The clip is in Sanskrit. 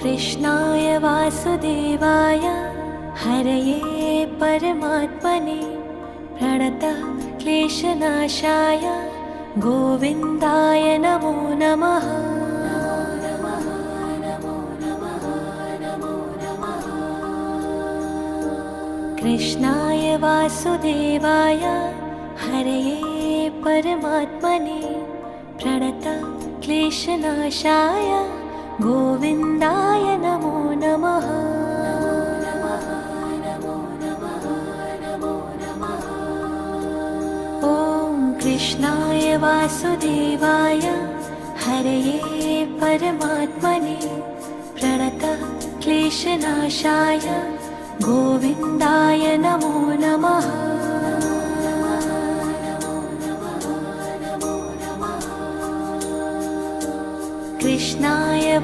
कृष्णाय वासुदेवाय हरये परमात्मने प्रणतः क्लेशनाशाय गोविन्दाय नमो नमः। कृष्णाय वासुदेवाय हरये परमात्मने प्रणतः क्लेशनाशाय गोविन्दाय नमो नमः। ॐ कृष्णाय वासुदेवाय हरये परमात्मने प्रणतः क्लेशनाशाय गोविन्दाय नमो नमः। कृष्णाय